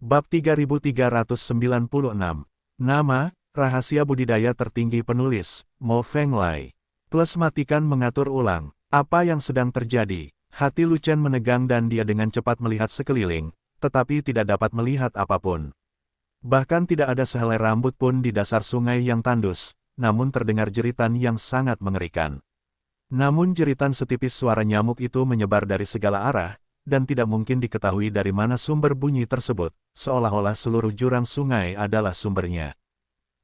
Bab 3396. Nama, rahasia budidaya tertinggi penulis, Mo Feng Lai. Plus matikan mengatur ulang. Apa yang sedang terjadi? Hati Lu Chen menegang dan dia dengan cepat melihat sekeliling, tetapi tidak dapat melihat apapun. Bahkan tidak ada sehelai rambut pun di dasar sungai yang tandus, namun terdengar jeritan yang sangat mengerikan. Namun jeritan setipis suara nyamuk itu menyebar dari segala arah, dan tidak mungkin diketahui dari mana sumber bunyi tersebut, seolah-olah seluruh jurang sungai adalah sumbernya.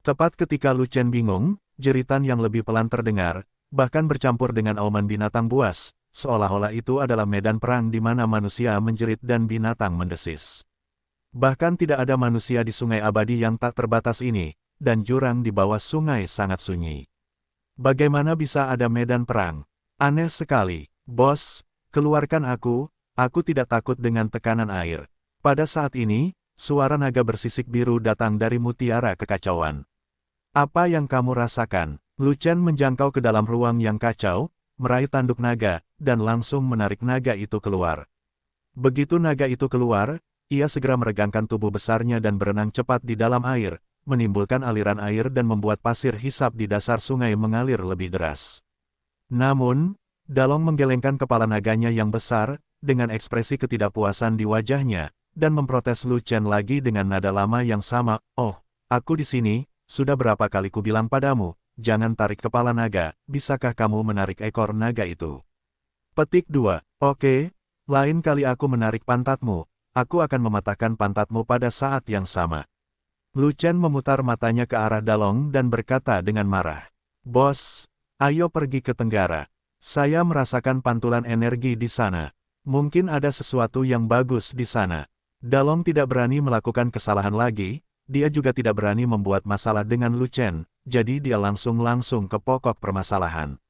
Tepat ketika Lu Chen bingung, jeritan yang lebih pelan terdengar, bahkan bercampur dengan auman binatang buas, seolah-olah itu adalah medan perang di mana manusia menjerit dan binatang mendesis. Bahkan tidak ada manusia di sungai abadi yang tak terbatas ini, dan jurang di bawah sungai sangat sunyi. Bagaimana bisa ada medan perang? Aneh sekali, bos, keluarkan aku tidak takut dengan tekanan air. Pada saat ini, suara naga bersisik biru datang dari mutiara kekacauan. Apa yang kamu rasakan? Lu Chen menjangkau ke dalam ruang yang kacau, meraih tanduk naga, dan langsung menarik naga itu keluar. Begitu naga itu keluar, ia segera meregangkan tubuh besarnya dan berenang cepat di dalam air, menimbulkan aliran air dan membuat pasir hisap di dasar sungai mengalir lebih deras. Namun, Dalong menggelengkan kepala naganya yang besar, dengan ekspresi ketidakpuasan di wajahnya, dan memprotes Lu Chen lagi dengan nada lama yang sama, "Oh, aku di sini, sudah berapa kali ku bilang padamu, jangan tarik kepala naga, bisakah kamu menarik ekor naga itu?" Petik 2. Oke, lain kali aku menarik pantatmu, aku akan mematahkan pantatmu pada saat yang sama. Lu Chen memutar matanya ke arah Dalong dan berkata dengan marah, "Bos, ayo pergi ke tenggara. Saya merasakan pantulan energi di sana. Mungkin ada sesuatu yang bagus di sana." Dalong tidak berani melakukan kesalahan lagi, dia juga tidak berani membuat masalah dengan Lu Chen, jadi dia langsung ke pokok permasalahan.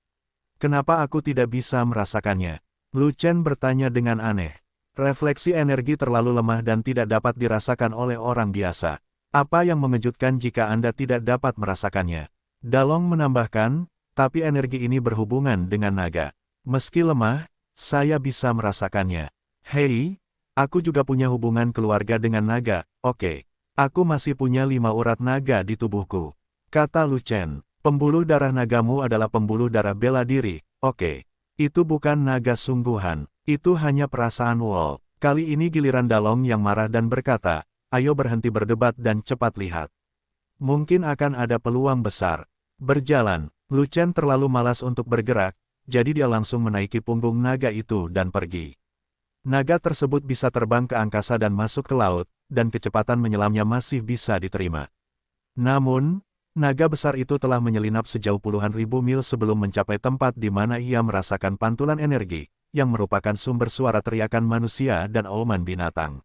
"Kenapa aku tidak bisa merasakannya?" Lu Chen bertanya dengan aneh. "Refleksi energi terlalu lemah dan tidak dapat dirasakan oleh orang biasa. Apa yang mengejutkan jika Anda tidak dapat merasakannya?" Dalong menambahkan, "Tapi energi ini berhubungan dengan naga. Meski lemah, saya bisa merasakannya. Hei, aku juga punya hubungan keluarga dengan naga, oke. Aku masih punya 5 urat naga di tubuhku," kata Lu Chen. "Pembuluh darah nagamu adalah pembuluh darah bela diri, oke. Itu bukan naga sungguhan, itu hanya perasaan Wol." Kali ini giliran Dalong yang marah dan berkata, "Ayo berhenti berdebat dan cepat lihat. Mungkin akan ada peluang besar." Berjalan, Lu Chen terlalu malas untuk bergerak, jadi dia langsung menaiki punggung naga itu dan pergi. Naga tersebut bisa terbang ke angkasa dan masuk ke laut, dan kecepatan menyelamnya masih bisa diterima. Namun, naga besar itu telah menyelinap sejauh puluhan ribu mil sebelum mencapai tempat di mana ia merasakan pantulan energi, yang merupakan sumber suara teriakan manusia dan auman binatang.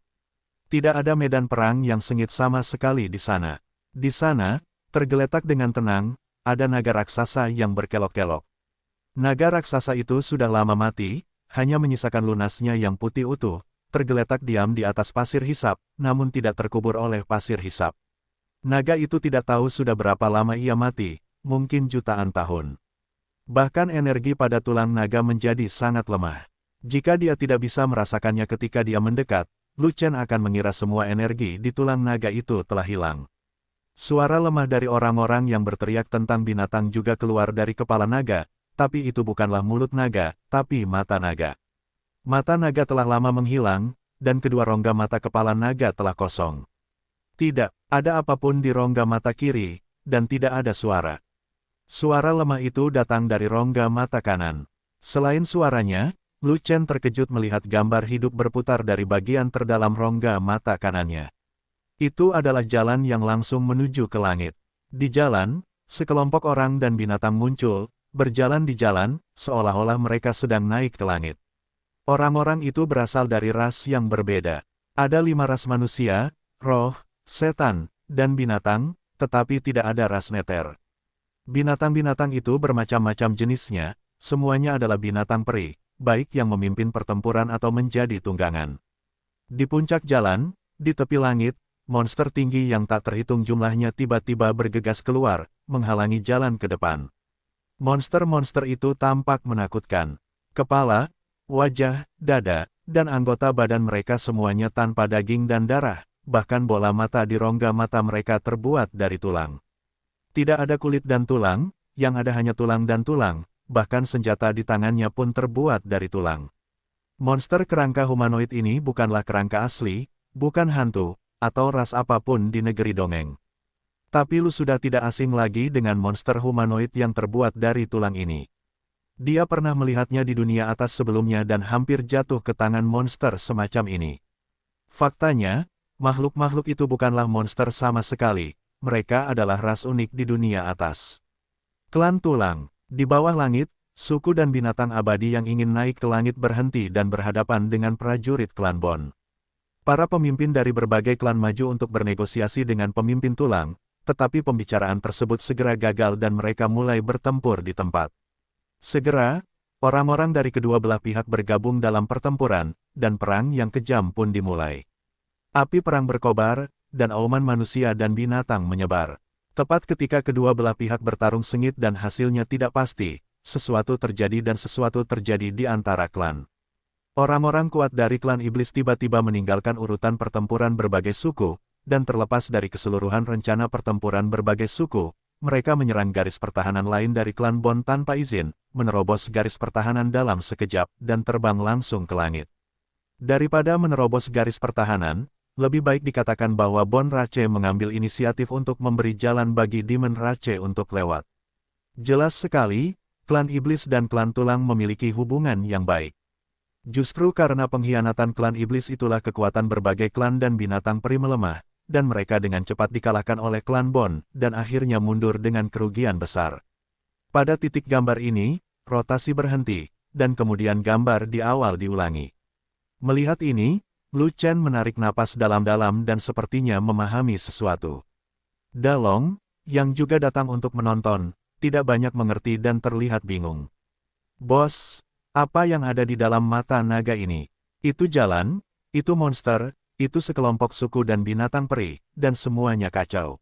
Tidak ada medan perang yang sengit sama sekali di sana. Di sana, tergeletak dengan tenang, ada naga raksasa yang berkelok-kelok. Naga raksasa itu sudah lama mati, hanya menyisakan lunasnya yang putih utuh, tergeletak diam di atas pasir hisap, namun tidak terkubur oleh pasir hisap. Naga itu tidak tahu sudah berapa lama ia mati, mungkin jutaan tahun. Bahkan energi pada tulang naga menjadi sangat lemah. Jika dia tidak bisa merasakannya ketika dia mendekat, Lu Chen akan mengira semua energi di tulang naga itu telah hilang. Suara lemah dari orang-orang yang berteriak tentang binatang juga keluar dari kepala naga, tapi itu bukanlah mulut naga, tapi mata naga. Mata naga telah lama menghilang, dan kedua rongga mata kepala naga telah kosong. Tidak ada apapun di rongga mata kiri, dan tidak ada suara. Suara lemah itu datang dari rongga mata kanan. Selain suaranya, Lu Chen terkejut melihat gambar hidup berputar dari bagian terdalam rongga mata kanannya. Itu adalah jalan yang langsung menuju ke langit. Di jalan, sekelompok orang dan binatang muncul, berjalan di jalan, seolah-olah mereka sedang naik ke langit. Orang-orang itu berasal dari ras yang berbeda. Ada 5 ras manusia, roh, setan, dan binatang, tetapi tidak ada ras neter. Binatang-binatang itu bermacam-macam jenisnya, semuanya adalah binatang peri, baik yang memimpin pertempuran atau menjadi tunggangan. Di puncak jalan, di tepi langit, monster tinggi yang tak terhitung jumlahnya tiba-tiba bergegas keluar, menghalangi jalan ke depan. Monster-monster itu tampak menakutkan. Kepala, wajah, dada, dan anggota badan mereka semuanya tanpa daging dan darah, bahkan bola mata di rongga mata mereka terbuat dari tulang. Tidak ada kulit dan tulang, yang ada hanya tulang dan tulang, bahkan senjata di tangannya pun terbuat dari tulang. Monster kerangka humanoid ini bukanlah kerangka asli, bukan hantu, atau ras apapun di negeri dongeng. Tapi lu sudah tidak asing lagi dengan monster humanoid yang terbuat dari tulang ini. Dia pernah melihatnya di dunia atas sebelumnya dan hampir jatuh ke tangan monster semacam ini. Faktanya, makhluk-makhluk itu bukanlah monster sama sekali, mereka adalah ras unik di dunia atas. Klan Tulang, di bawah langit, suku dan binatang abadi yang ingin naik ke langit berhenti dan berhadapan dengan prajurit klan Bon. Para pemimpin dari berbagai klan maju untuk bernegosiasi dengan pemimpin Tulang, tetapi pembicaraan tersebut segera gagal dan mereka mulai bertempur di tempat. Segera, orang-orang dari kedua belah pihak bergabung dalam pertempuran, dan perang yang kejam pun dimulai. Api perang berkobar, dan auman manusia dan binatang menyebar. Tepat ketika kedua belah pihak bertarung sengit dan hasilnya tidak pasti, sesuatu terjadi dan sesuatu terjadi di antara klan. Orang-orang kuat dari klan iblis tiba-tiba meninggalkan urutan pertempuran berbagai suku, dan terlepas dari keseluruhan rencana pertempuran berbagai suku, mereka menyerang garis pertahanan lain dari klan Bon tanpa izin, menerobos garis pertahanan dalam sekejap, dan terbang langsung ke langit. Daripada menerobos garis pertahanan, lebih baik dikatakan bahwa Bon Rache mengambil inisiatif untuk memberi jalan bagi Demon Rache untuk lewat. Jelas sekali, klan iblis dan klan tulang memiliki hubungan yang baik. Justru karena pengkhianatan klan iblis itulah kekuatan berbagai klan dan binatang peri melemah, dan mereka dengan cepat dikalahkan oleh klan Bon, dan akhirnya mundur dengan kerugian besar. Pada titik gambar ini, rotasi berhenti, dan kemudian gambar di awal diulangi. Melihat ini, Lu Chen menarik napas dalam-dalam dan sepertinya memahami sesuatu. Dalong, yang juga datang untuk menonton, tidak banyak mengerti dan terlihat bingung. Bos, apa yang ada di dalam mata naga ini? Itu jalan, itu monster, itu sekelompok suku dan binatang peri, dan semuanya kacau.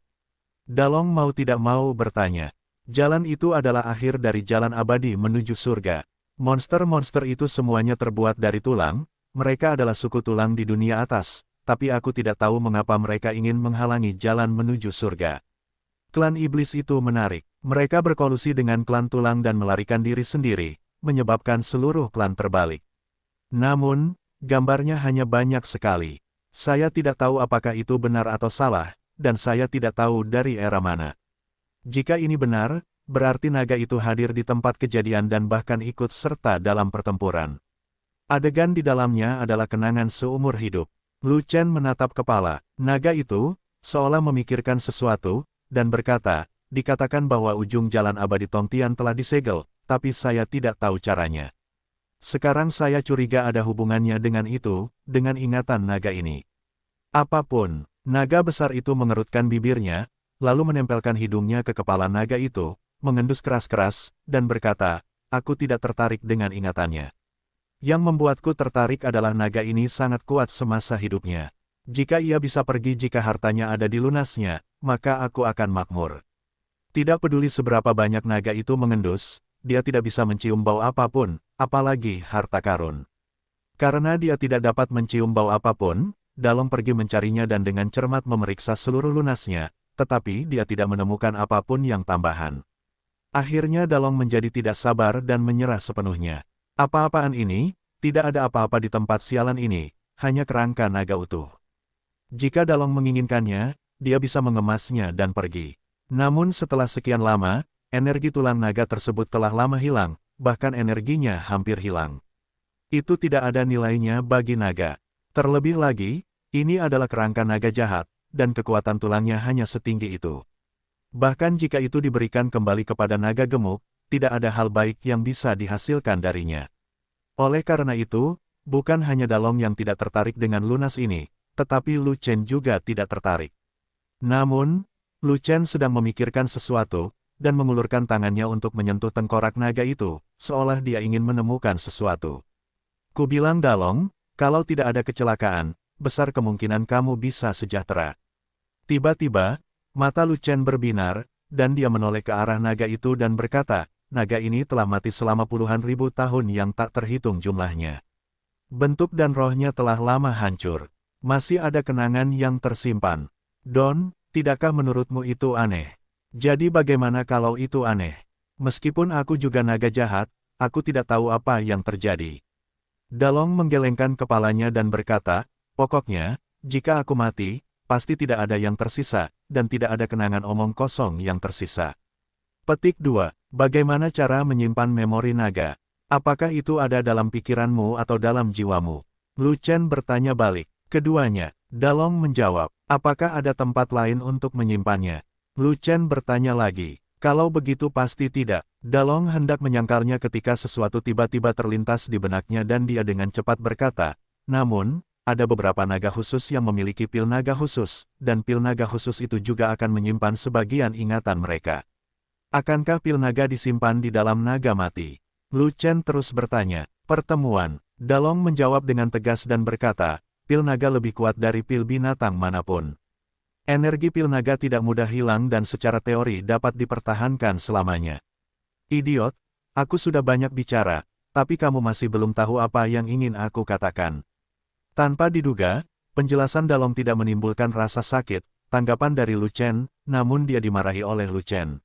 Dalong mau tidak mau bertanya. Jalan itu adalah akhir dari jalan abadi menuju surga. Monster-monster itu semuanya terbuat dari tulang. Mereka adalah suku tulang di dunia atas, tapi aku tidak tahu mengapa mereka ingin menghalangi jalan menuju surga. Klan iblis itu menarik. Mereka berkolusi dengan klan tulang dan melarikan diri sendiri, menyebabkan seluruh klan terbalik. Namun, gambarnya hanya banyak sekali. Saya tidak tahu apakah itu benar atau salah, dan saya tidak tahu dari era mana. Jika ini benar, berarti naga itu hadir di tempat kejadian dan bahkan ikut serta dalam pertempuran. Adegan di dalamnya adalah kenangan seumur hidup. Lu Chen menatap kepala. Naga itu, seolah memikirkan sesuatu, dan berkata, dikatakan bahwa ujung jalan abadi Tongtian telah disegel, tapi saya tidak tahu caranya. Sekarang saya curiga ada hubungannya dengan itu, dengan ingatan naga ini. Apapun, naga besar itu mengerutkan bibirnya, lalu menempelkan hidungnya ke kepala naga itu, mengendus keras-keras, dan berkata, aku tidak tertarik dengan ingatannya. Yang membuatku tertarik adalah naga ini sangat kuat semasa hidupnya. Jika ia bisa pergi jika hartanya ada di lunasnya, maka aku akan makmur. Tidak peduli seberapa banyak naga itu mengendus, dia tidak bisa mencium bau apapun, apalagi harta karun. Karena dia tidak dapat mencium bau apapun, Dalong pergi mencarinya dan dengan cermat memeriksa seluruh lunasnya, tetapi dia tidak menemukan apapun yang tambahan. Akhirnya Dalong menjadi tidak sabar dan menyerah sepenuhnya. Apa-apaan ini? Tidak ada apa-apa di tempat sialan ini, hanya kerangka naga utuh. Jika Dalong menginginkannya, dia bisa mengemasnya dan pergi. Namun setelah sekian lama, energi tulang naga tersebut telah lama hilang, bahkan energinya hampir hilang. Itu tidak ada nilainya bagi naga. Terlebih lagi, ini adalah kerangka naga jahat, dan kekuatan tulangnya hanya setinggi itu. Bahkan jika itu diberikan kembali kepada naga gemuk, tidak ada hal baik yang bisa dihasilkan darinya. Oleh karena itu, bukan hanya Dalong yang tidak tertarik dengan lunas ini, tetapi Lu Chen juga tidak tertarik. Namun, Lu Chen sedang memikirkan sesuatu, dan mengulurkan tangannya untuk menyentuh tengkorak naga itu, seolah dia ingin menemukan sesuatu. Kubilang Dalong, kalau tidak ada kecelakaan, besar kemungkinan kamu bisa sejahtera. Tiba-tiba, mata Lu Chen berbinar, dan dia menoleh ke arah naga itu dan berkata, naga ini telah mati selama puluhan ribu tahun yang tak terhitung jumlahnya. Bentuk dan rohnya telah lama hancur. Masih ada kenangan yang tersimpan. Don, tidakkah menurutmu itu aneh? Jadi bagaimana kalau itu aneh? Meskipun aku juga naga jahat, aku tidak tahu apa yang terjadi. Dalong menggelengkan kepalanya dan berkata, pokoknya, jika aku mati, pasti tidak ada yang tersisa, dan tidak ada kenangan omong kosong yang tersisa. Petik 2. Bagaimana cara menyimpan memori naga? Apakah itu ada dalam pikiranmu atau dalam jiwamu? Lu Chen bertanya balik. Keduanya, Dalong menjawab, apakah ada tempat lain untuk menyimpannya? Lu Chen bertanya lagi. Kalau begitu pasti tidak. Dalong hendak menyangkalnya ketika sesuatu tiba-tiba terlintas di benaknya dan dia dengan cepat berkata, namun, ada beberapa naga khusus yang memiliki pil naga khusus, dan pil naga khusus itu juga akan menyimpan sebagian ingatan mereka. Akankah pil naga disimpan di dalam naga mati? Lu Chen terus bertanya. Pertemuan. Dalong menjawab dengan tegas dan berkata, pil naga lebih kuat dari pil binatang manapun. Energi pil naga tidak mudah hilang dan secara teori dapat dipertahankan selamanya. Idiot, aku sudah banyak bicara, tapi kamu masih belum tahu apa yang ingin aku katakan. Tanpa diduga, penjelasan Dalong tidak menimbulkan rasa sakit, tanggapan dari Lu Chen, namun dia dimarahi oleh Lu Chen.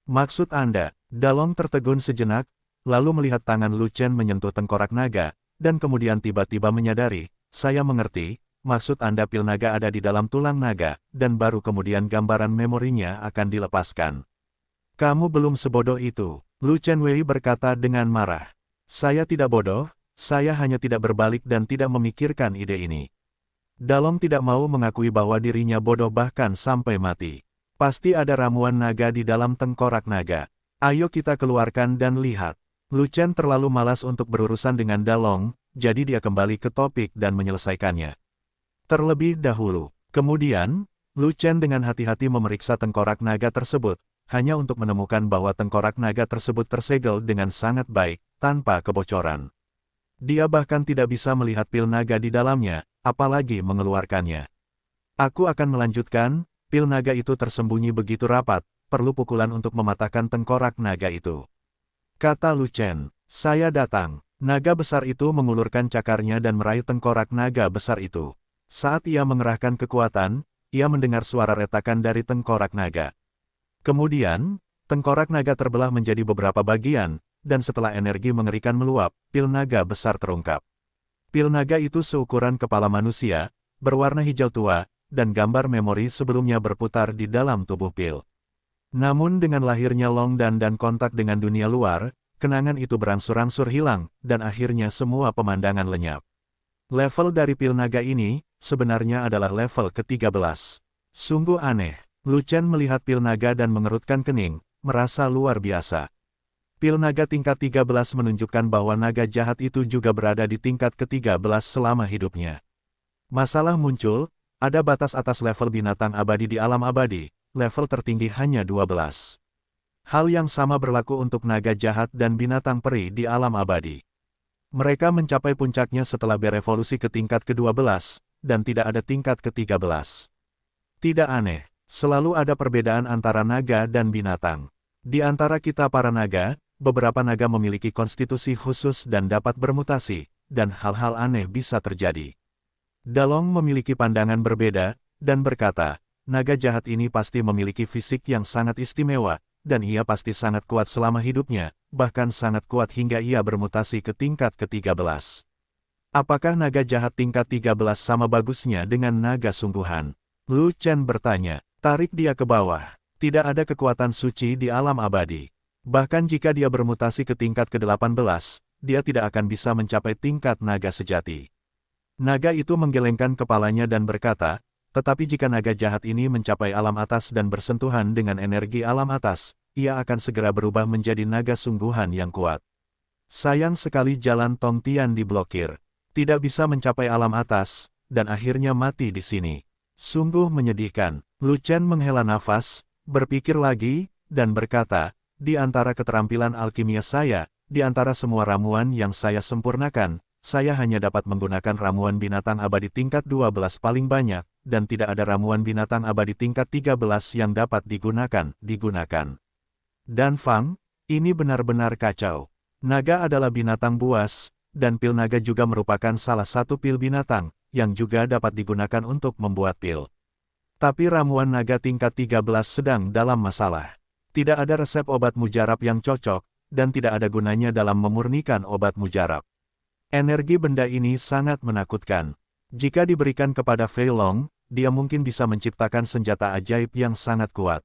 Maksud Anda? Dalong tertegun sejenak, lalu melihat tangan Lu Chen menyentuh tengkorak naga, dan kemudian tiba-tiba menyadari, saya mengerti, maksud Anda pil naga ada di dalam tulang naga, dan baru kemudian gambaran memorinya akan dilepaskan. Kamu belum sebodoh itu, Lu Chen Wei berkata dengan marah. Saya tidak bodoh, saya hanya tidak berbalik dan tidak memikirkan ide ini. Dalong tidak mau mengakui bahwa dirinya bodoh bahkan sampai mati. Pasti ada ramuan naga di dalam tengkorak naga. Ayo kita keluarkan dan lihat. Lu Chen terlalu malas untuk berurusan dengan Dalong, jadi dia kembali ke topik dan menyelesaikannya. Terlebih dahulu, kemudian, Lu Chen dengan hati-hati memeriksa tengkorak naga tersebut, hanya untuk menemukan bahwa tengkorak naga tersebut tersegel dengan sangat baik, tanpa kebocoran. Dia bahkan tidak bisa melihat pil naga di dalamnya, apalagi mengeluarkannya. Aku akan melanjutkan, pil naga itu tersembunyi begitu rapat, perlu pukulan untuk mematahkan tengkorak naga itu. Kata Lu Chen, saya datang. Naga besar itu mengulurkan cakarnya dan meraih tengkorak naga besar itu. Saat ia mengerahkan kekuatan, ia mendengar suara retakan dari tengkorak naga. Kemudian, tengkorak naga terbelah menjadi beberapa bagian, dan setelah energi mengerikan meluap, pil naga besar terungkap. Pil naga itu seukuran kepala manusia, berwarna hijau tua, dan gambar memori sebelumnya berputar di dalam tubuh pil. Namun dengan lahirnya Long Dan dan kontak dengan dunia luar, kenangan itu berangsur-angsur hilang, dan akhirnya semua pemandangan lenyap. Level dari pil naga ini, sebenarnya adalah level ke-13. Sungguh aneh. Lu Chen melihat pil naga dan mengerutkan kening, merasa luar biasa. Pil naga tingkat 13 menunjukkan bahwa naga jahat itu juga berada di tingkat ke-13 selama hidupnya. Masalah muncul, ada batas atas level binatang abadi di alam abadi, level tertinggi hanya 12. Hal yang sama berlaku untuk naga jahat dan binatang peri di alam abadi. Mereka mencapai puncaknya setelah berevolusi ke tingkat ke-12, dan tidak ada tingkat ke-13. Tidak aneh, selalu ada perbedaan antara naga dan binatang. Di antara kita para naga, beberapa naga memiliki konstitusi khusus dan dapat bermutasi, dan hal-hal aneh bisa terjadi. Dalong memiliki pandangan berbeda, dan berkata, naga jahat ini pasti memiliki fisik yang sangat istimewa, dan ia pasti sangat kuat selama hidupnya, bahkan sangat kuat hingga ia bermutasi ke tingkat ke-13. Apakah naga jahat tingkat 13 sama bagusnya dengan naga sungguhan? Lu Chen bertanya, tarik dia ke bawah. Tidak ada kekuatan suci di alam abadi. Bahkan jika dia bermutasi ke tingkat ke-18, dia tidak akan bisa mencapai tingkat naga sejati. Naga itu menggelengkan kepalanya dan berkata, tetapi jika naga jahat ini mencapai alam atas dan bersentuhan dengan energi alam atas, ia akan segera berubah menjadi naga sungguhan yang kuat. Sayang sekali jalan Tong Tian diblokir. Tidak bisa mencapai alam atas, dan akhirnya mati di sini. Sungguh menyedihkan. Lu Chen menghela nafas, berpikir lagi, dan berkata, di antara keterampilan alkimia saya, di antara semua ramuan yang saya sempurnakan, saya hanya dapat menggunakan ramuan binatang abadi tingkat 12 paling banyak, dan tidak ada ramuan binatang abadi tingkat 13 yang dapat digunakan. Dan Fang, ini benar-benar kacau. Naga adalah binatang buas, dan pil naga juga merupakan salah satu pil binatang, yang juga dapat digunakan untuk membuat pil. Tapi ramuan naga tingkat 13 sedang dalam masalah. Tidak ada resep obat mujarab yang cocok, dan tidak ada gunanya dalam memurnikan obat mujarab. Energi benda ini sangat menakutkan. Jika diberikan kepada Fei Long, dia mungkin bisa menciptakan senjata ajaib yang sangat kuat.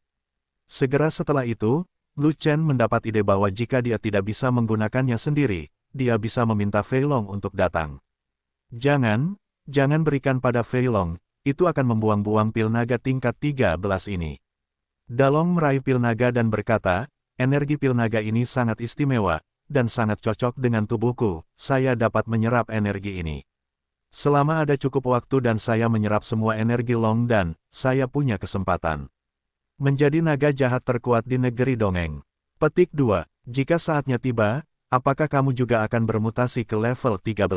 Segera setelah itu, Lu Chen mendapat ide bahwa jika dia tidak bisa menggunakannya sendiri, dia bisa meminta Fei Long untuk datang. Jangan berikan pada Fei Long. Itu akan membuang-buang pil naga tingkat 13 ini. Dalong meraih pil naga dan berkata, energi pil naga ini sangat istimewa, dan sangat cocok dengan tubuhku, saya dapat menyerap energi ini. Selama ada cukup waktu dan saya menyerap semua energi Long dan, saya punya kesempatan menjadi naga jahat terkuat di negeri dongeng. Petik 2. Jika saatnya tiba, apakah kamu juga akan bermutasi ke level 13?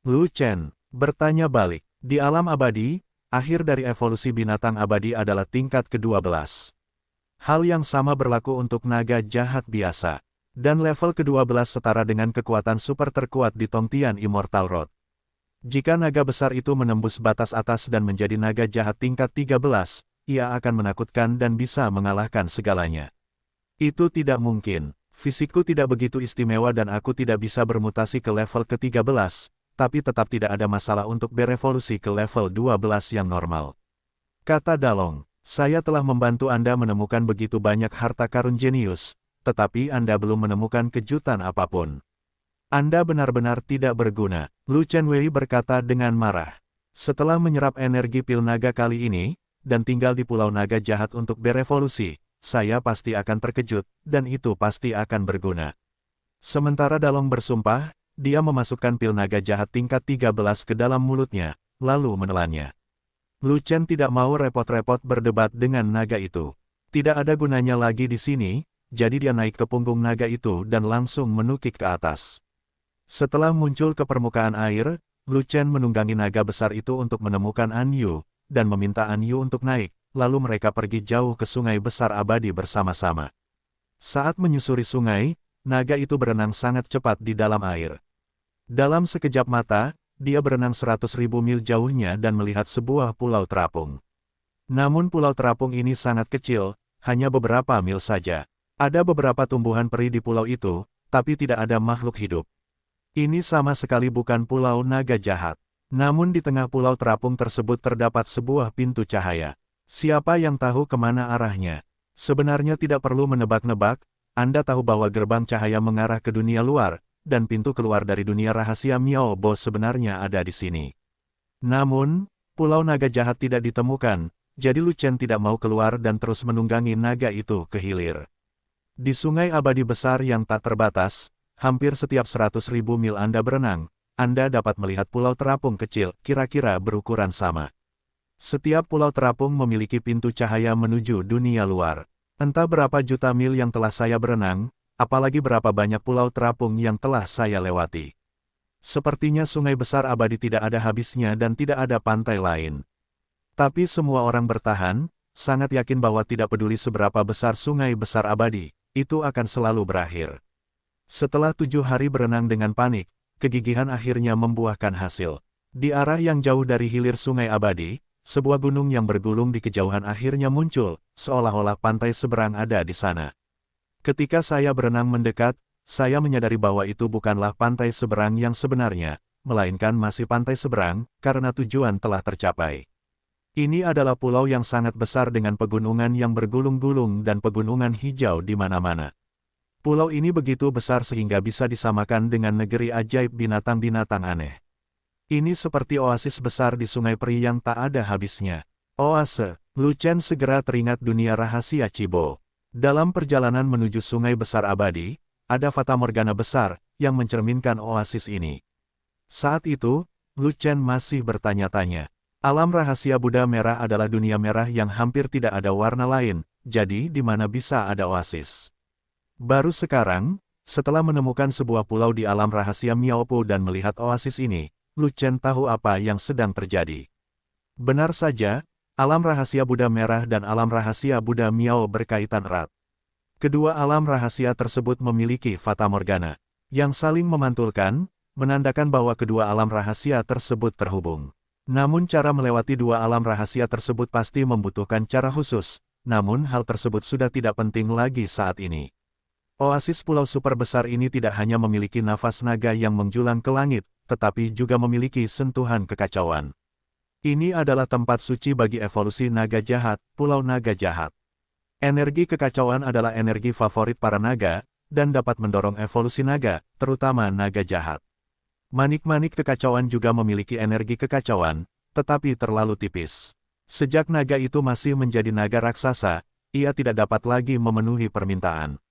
Lu Chen bertanya balik. Di alam abadi, akhir dari evolusi binatang abadi adalah tingkat ke-12. Hal yang sama berlaku untuk naga jahat biasa. Dan level ke-12 setara dengan kekuatan super terkuat di Tongtian Immortal Road. Jika naga besar itu menembus batas atas dan menjadi naga jahat tingkat 13, ia akan menakutkan dan bisa mengalahkan segalanya. Itu tidak mungkin. Fisikku tidak begitu istimewa dan aku tidak bisa bermutasi ke level ke-13. Tapi tetap tidak ada masalah untuk berevolusi ke level 12 yang normal. Kata Dalong, saya telah membantu Anda menemukan begitu banyak harta karun jenius, tetapi Anda belum menemukan kejutan apapun. Anda benar-benar tidak berguna, Lu Chenwei berkata dengan marah. Setelah menyerap energi pil naga kali ini, dan tinggal di Pulau Naga Jahat untuk berevolusi, saya pasti akan terkejut, dan itu pasti akan berguna. Sementara Dalong bersumpah, dia memasukkan pil naga jahat tingkat 13 ke dalam mulutnya, lalu menelannya. Lu Chen tidak mau repot-repot berdebat dengan naga itu. Tidak ada gunanya lagi di sini, jadi dia naik ke punggung naga itu dan langsung menukik ke atas. Setelah muncul ke permukaan air, Lu Chen menunggangi naga besar itu untuk menemukan An Yu, dan meminta An Yu untuk naik, lalu mereka pergi jauh ke sungai besar abadi bersama-sama. Saat menyusuri sungai, naga itu berenang sangat cepat di dalam air. Dalam sekejap mata, dia berenang 100.000 mil jauhnya dan melihat sebuah pulau terapung. Namun pulau terapung ini sangat kecil, hanya beberapa mil saja. Ada beberapa tumbuhan peri di pulau itu, tapi tidak ada makhluk hidup. Ini sama sekali bukan pulau naga jahat. Namun di tengah pulau terapung tersebut terdapat sebuah pintu cahaya. Siapa yang tahu kemana arahnya? Sebenarnya tidak perlu menebak-nebak. Anda tahu bahwa gerbang cahaya mengarah ke dunia luar, dan pintu keluar dari dunia rahasia Miao Bo sebenarnya ada di sini. Namun, Pulau Naga Jahat tidak ditemukan, jadi Lu Chen tidak mau keluar dan terus menunggangi naga itu ke hilir. Di sungai abadi besar yang tak terbatas, hampir setiap 100.000 mil Anda berenang, Anda dapat melihat pulau terapung kecil, kira-kira berukuran sama. Setiap pulau terapung memiliki pintu cahaya menuju dunia luar. Entah berapa juta mil yang telah saya berenang, apalagi berapa banyak pulau terapung yang telah saya lewati. Sepertinya sungai besar abadi tidak ada habisnya dan tidak ada pantai lain. Tapi semua orang bertahan, sangat yakin bahwa tidak peduli seberapa besar sungai besar abadi, itu akan selalu berakhir. Setelah 7 hari berenang dengan panik, kegigihan akhirnya membuahkan hasil. Di arah yang jauh dari hilir sungai abadi, sebuah gunung yang bergulung di kejauhan akhirnya muncul, seolah-olah pantai seberang ada di sana. Ketika saya berenang mendekat, saya menyadari bahwa itu bukanlah pantai seberang yang sebenarnya, melainkan masih pantai seberang, karena tujuan telah tercapai. Ini adalah pulau yang sangat besar dengan pegunungan yang bergulung-gulung dan pegunungan hijau di mana-mana. Pulau ini begitu besar sehingga bisa disamakan dengan negeri ajaib binatang-binatang aneh. Ini seperti oasis besar di sungai peri yang tak ada habisnya. Oase, Lu Chen segera teringat dunia rahasia Cibo. Dalam perjalanan menuju sungai besar abadi, ada fatamorgana besar, yang mencerminkan oasis ini. Saat itu, Lu Chen masih bertanya-tanya. Alam rahasia Buddha merah adalah dunia merah yang hampir tidak ada warna lain, jadi di mana bisa ada oasis. Baru sekarang, setelah menemukan sebuah pulau di alam rahasia Miaopo dan melihat oasis ini, Lu Chen tahu apa yang sedang terjadi. Benar saja, alam rahasia Buddha merah dan alam rahasia Buddha Miao berkaitan erat. Kedua alam rahasia tersebut memiliki fatamorgana yang saling memantulkan, menandakan bahwa kedua alam rahasia tersebut terhubung. Namun cara melewati dua alam rahasia tersebut pasti membutuhkan cara khusus, namun hal tersebut sudah tidak penting lagi saat ini. Oasis pulau super besar ini tidak hanya memiliki nafas naga yang menjulang ke langit, tetapi juga memiliki sentuhan kekacauan. Ini adalah tempat suci bagi evolusi naga jahat, Pulau Naga Jahat. Energi kekacauan adalah energi favorit para naga, dan dapat mendorong evolusi naga, terutama naga jahat. Manik-manik kekacauan juga memiliki energi kekacauan, tetapi terlalu tipis. Sejak naga itu masih menjadi naga raksasa, ia tidak dapat lagi memenuhi permintaan.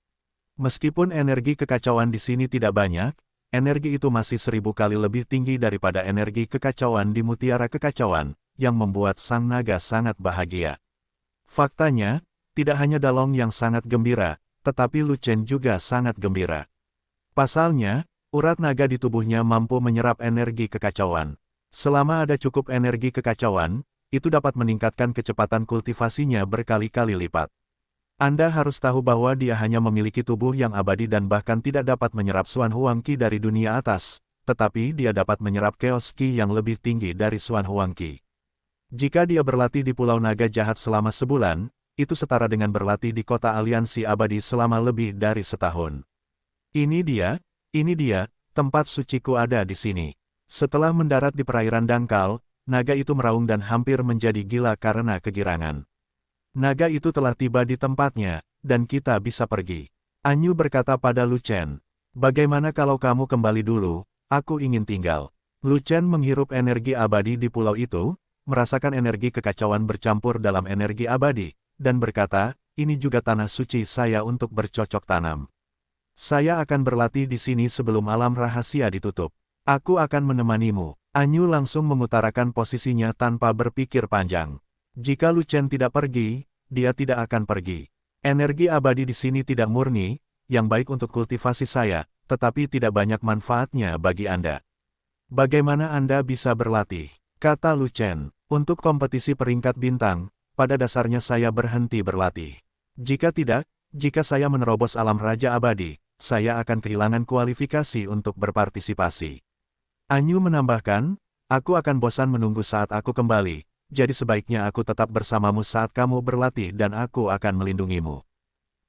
Meskipun energi kekacauan di sini tidak banyak, energi itu masih 1000 kali lebih tinggi daripada energi kekacauan di Mutiara Kekacauan, yang membuat sang naga sangat bahagia. Faktanya, tidak hanya Dalong yang sangat gembira, tetapi Lu Chen juga sangat gembira. Pasalnya, urat naga di tubuhnya mampu menyerap energi kekacauan. Selama ada cukup energi kekacauan, itu dapat meningkatkan kecepatan kultivasinya berkali-kali lipat. Anda harus tahu bahwa dia hanya memiliki tubuh yang abadi dan bahkan tidak dapat menyerap Xuan Huang Qi dari dunia atas, tetapi dia dapat menyerap Chaos Qi yang lebih tinggi dari Xuan Huang Qi. Jika dia berlatih di Pulau Naga Jahat selama sebulan, itu setara dengan berlatih di kota aliansi abadi selama lebih dari setahun. Ini dia, tempat suciku ada di sini. Setelah mendarat di perairan dangkal, naga itu meraung dan hampir menjadi gila karena kegirangan. Naga itu telah tiba di tempatnya, dan kita bisa pergi. Anyu berkata pada Lu Chen, bagaimana kalau kamu kembali dulu, aku ingin tinggal. Lu Chen menghirup energi abadi di pulau itu, merasakan energi kekacauan bercampur dalam energi abadi, dan berkata, ini juga tanah suci saya untuk bercocok tanam. Saya akan berlatih di sini sebelum alam rahasia ditutup. Aku akan menemanimu. Anyu langsung mengutarakan posisinya tanpa berpikir panjang. Jika Lu Chen tidak pergi, dia tidak akan pergi. Energi abadi di sini tidak murni, yang baik untuk kultivasi saya, tetapi tidak banyak manfaatnya bagi Anda. Bagaimana Anda bisa berlatih? Kata Lu Chen, untuk kompetisi peringkat bintang, pada dasarnya saya berhenti berlatih. Jika tidak, jika saya menerobos alam raja abadi, saya akan kehilangan kualifikasi untuk berpartisipasi. Anyu menambahkan, aku akan bosan menunggu saat aku kembali, jadi sebaiknya aku tetap bersamamu saat kamu berlatih dan aku akan melindungimu.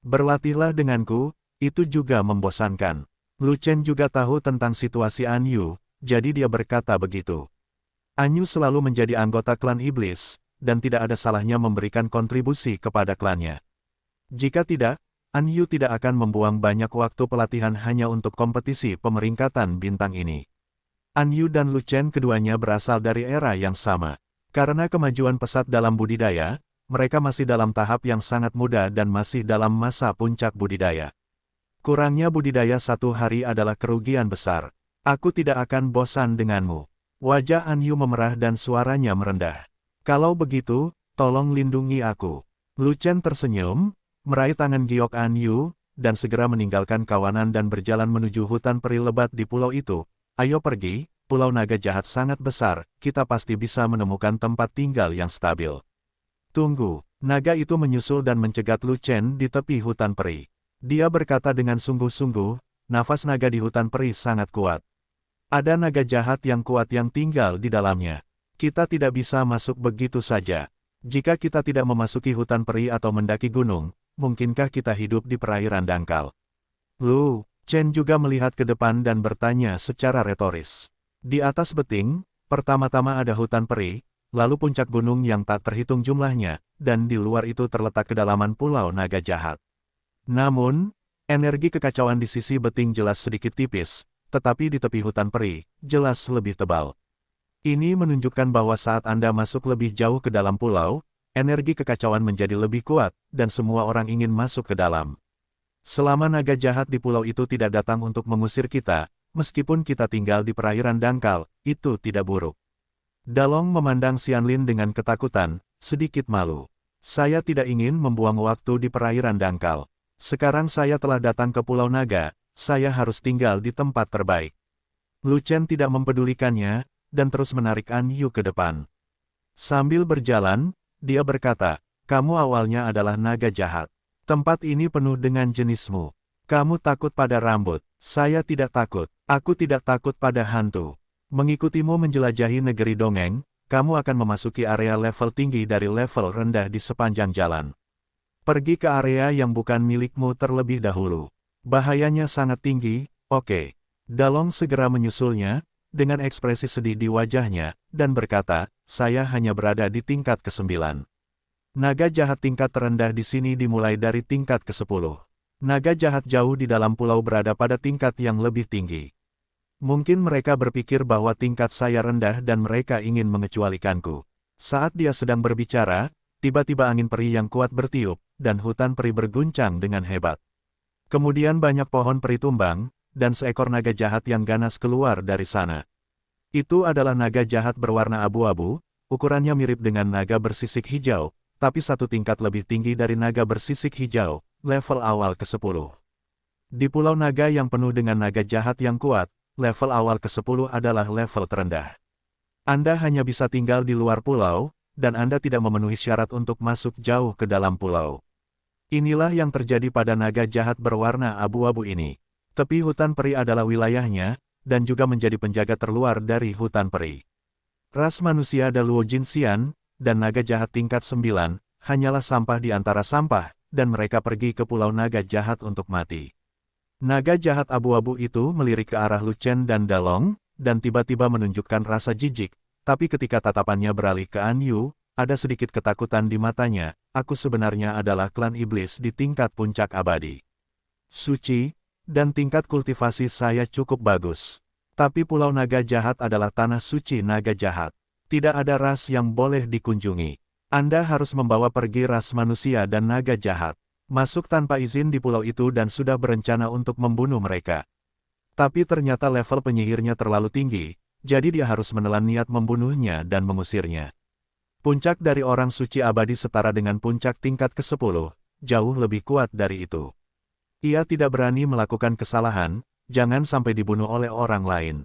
Berlatihlah denganku, itu juga membosankan. Lu Chen juga tahu tentang situasi Anyu, jadi dia berkata begitu. Anyu selalu menjadi anggota klan iblis, dan tidak ada salahnya memberikan kontribusi kepada klannya. Jika tidak, Anyu tidak akan membuang banyak waktu pelatihan hanya untuk kompetisi pemeringkatan bintang ini. Anyu dan Lu Chen keduanya berasal dari era yang sama. Karena kemajuan pesat dalam budidaya, mereka masih dalam tahap yang sangat muda dan masih dalam masa puncak budidaya. Kurangnya budidaya satu hari adalah kerugian besar. Aku tidak akan bosan denganmu. Wajah Anyu memerah dan suaranya merendah. Kalau begitu, tolong lindungi aku. Lu Chen tersenyum, meraih tangan giok Anyu, dan segera meninggalkan kawanan dan berjalan menuju hutan peri lebat di pulau itu. Ayo pergi, Pulau Naga Jahat sangat besar, kita pasti bisa menemukan tempat tinggal yang stabil. Tunggu, naga itu menyusul dan mencegat Lu Chen di tepi hutan peri. Dia berkata dengan sungguh-sungguh, nafas naga di hutan peri sangat kuat. Ada naga jahat yang kuat yang tinggal di dalamnya. Kita tidak bisa masuk begitu saja. Jika kita tidak memasuki hutan peri atau mendaki gunung, mungkinkah kita hidup di perairan dangkal? Lu Chen juga melihat ke depan dan bertanya secara retoris. Di atas beting, pertama-tama ada hutan peri, lalu puncak gunung yang tak terhitung jumlahnya, dan di luar itu terletak kedalaman Pulau Naga Jahat. Namun, energi kekacauan di sisi beting jelas sedikit tipis, tetapi di tepi hutan peri, jelas lebih tebal. Ini menunjukkan bahwa saat Anda masuk lebih jauh ke dalam pulau, energi kekacauan menjadi lebih kuat, dan semua orang ingin masuk ke dalam. Selama naga jahat di pulau itu tidak datang untuk mengusir kita, meskipun kita tinggal di perairan dangkal, itu tidak buruk. Dalong memandang Xianlin dengan ketakutan, sedikit malu. Saya tidak ingin membuang waktu di perairan dangkal. Sekarang saya telah datang ke Pulau Naga, saya harus tinggal di tempat terbaik. Lu Chen tidak mempedulikannya, dan terus menarik Anyu ke depan. Sambil berjalan, dia berkata, kamu awalnya adalah naga jahat. Tempat ini penuh dengan jenismu. Kamu takut pada rambut. Saya tidak takut. Aku tidak takut pada hantu. Mengikutimu menjelajahi negeri dongeng, kamu akan memasuki area level tinggi dari level rendah di sepanjang jalan. Pergi ke area yang bukan milikmu terlebih dahulu. Bahayanya sangat tinggi, oke. Dalong segera menyusulnya, dengan ekspresi sedih di wajahnya, dan berkata, saya hanya berada di tingkat ke-9. Naga jahat tingkat terendah di sini dimulai dari tingkat ke-10. Naga jahat jauh di dalam pulau berada pada tingkat yang lebih tinggi. Mungkin mereka berpikir bahwa tingkat saya rendah dan mereka ingin mengecualikanku. Saat dia sedang berbicara, tiba-tiba angin peri yang kuat bertiup, dan hutan peri berguncang dengan hebat. Kemudian banyak pohon peri tumbang, dan seekor naga jahat yang ganas keluar dari sana. Itu adalah naga jahat berwarna abu-abu, ukurannya mirip dengan naga bersisik hijau, tapi satu tingkat lebih tinggi dari naga bersisik hijau, level awal ke-10. Di Pulau Naga yang penuh dengan naga jahat yang kuat, level awal ke-10 adalah level terendah. Anda hanya bisa tinggal di luar pulau, dan Anda tidak memenuhi syarat untuk masuk jauh ke dalam pulau. Inilah yang terjadi pada naga jahat berwarna abu-abu ini. Tepi hutan peri adalah wilayahnya, dan juga menjadi penjaga terluar dari hutan peri. Ras manusia Daluo Jinxian, dan naga jahat tingkat 9, hanyalah sampah di antara sampah, dan mereka pergi ke Pulau Naga Jahat untuk mati. Naga jahat abu-abu itu melirik ke arah Lu Chen dan Dalong, dan tiba-tiba menunjukkan rasa jijik, tapi ketika tatapannya beralih ke An Yu, ada sedikit ketakutan di matanya, aku sebenarnya adalah klan iblis di tingkat puncak abadi. Suci, dan tingkat kultivasi saya cukup bagus. Tapi Pulau Naga Jahat adalah tanah suci naga jahat. Tidak ada ras yang boleh dikunjungi. Anda harus membawa pergi ras manusia dan naga jahat. Masuk tanpa izin di pulau itu dan sudah berencana untuk membunuh mereka. Tapi ternyata level penyihirnya terlalu tinggi, jadi dia harus menelan niat membunuhnya dan mengusirnya. Puncak dari orang suci abadi setara dengan puncak tingkat ke-10, jauh lebih kuat dari itu. Ia tidak berani melakukan kesalahan, jangan sampai dibunuh oleh orang lain.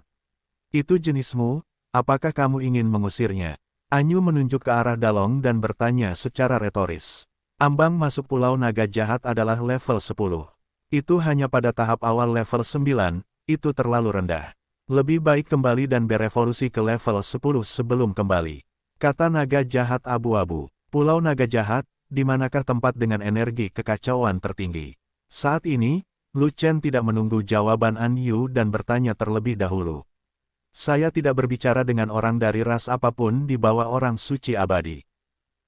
Itu jenismu, apakah kamu ingin mengusirnya? Anyu menunjuk ke arah Dalong dan bertanya secara retoris. Ambang masuk Pulau Naga Jahat adalah level 10. Itu hanya pada tahap awal level 9, itu terlalu rendah. Lebih baik kembali dan berevolusi ke level 10 sebelum kembali. Kata naga jahat abu-abu. Pulau Naga Jahat, di manakah tempat dengan energi kekacauan tertinggi? Saat ini, Lu Chen tidak menunggu jawaban An Yu dan bertanya terlebih dahulu. Saya tidak berbicara dengan orang dari ras apapun di bawah orang suci abadi.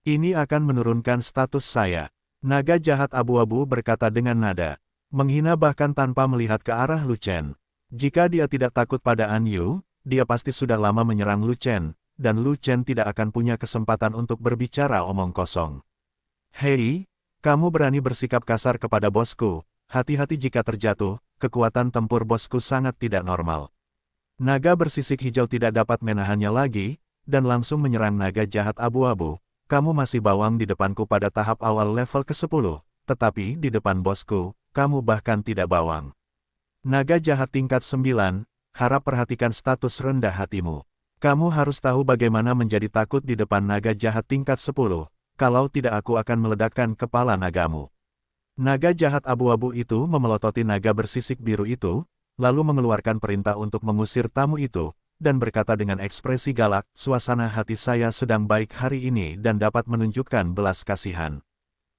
Ini akan menurunkan status saya. Naga jahat abu-abu berkata dengan nada menghina bahkan tanpa melihat ke arah Lu Chen. Jika dia tidak takut pada An Yu, dia pasti sudah lama menyerang Lu Chen, dan Lu Chen tidak akan punya kesempatan untuk berbicara omong kosong. Hei, kamu berani bersikap kasar kepada bosku, hati-hati jika terjatuh, kekuatan tempur bosku sangat tidak normal. Naga bersisik hijau tidak dapat menahannya lagi, dan langsung menyerang naga jahat abu-abu. Kamu masih bawang di depanku pada tahap awal level ke-10, tetapi di depan bosku, kamu bahkan tidak bawang. Naga jahat tingkat 9, harap perhatikan status rendah hatimu. Kamu harus tahu bagaimana menjadi takut di depan naga jahat tingkat 10, kalau tidak aku akan meledakkan kepala nagamu. Naga jahat abu-abu itu memelototi naga bersisik biru itu, lalu mengeluarkan perintah untuk mengusir tamu itu, dan berkata dengan ekspresi galak, suasana hati saya sedang baik hari ini dan dapat menunjukkan belas kasihan.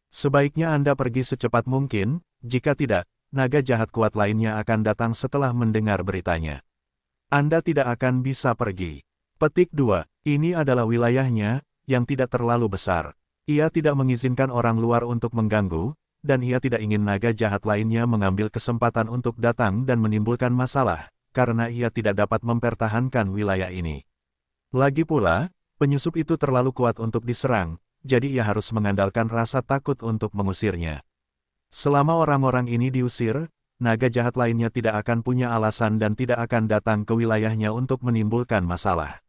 Sebaiknya Anda pergi secepat mungkin, jika tidak, naga jahat kuat lainnya akan datang setelah mendengar beritanya. Anda tidak akan bisa pergi. Petik 2. Ini adalah wilayahnya, yang tidak terlalu besar. Ia tidak mengizinkan orang luar untuk mengganggu, dan ia tidak ingin naga jahat lainnya mengambil kesempatan untuk datang dan menimbulkan masalah, karena ia tidak dapat mempertahankan wilayah ini. Lagi pula, penyusup itu terlalu kuat untuk diserang, jadi ia harus mengandalkan rasa takut untuk mengusirnya. Selama orang-orang ini diusir, naga jahat lainnya tidak akan punya alasan dan tidak akan datang ke wilayahnya untuk menimbulkan masalah.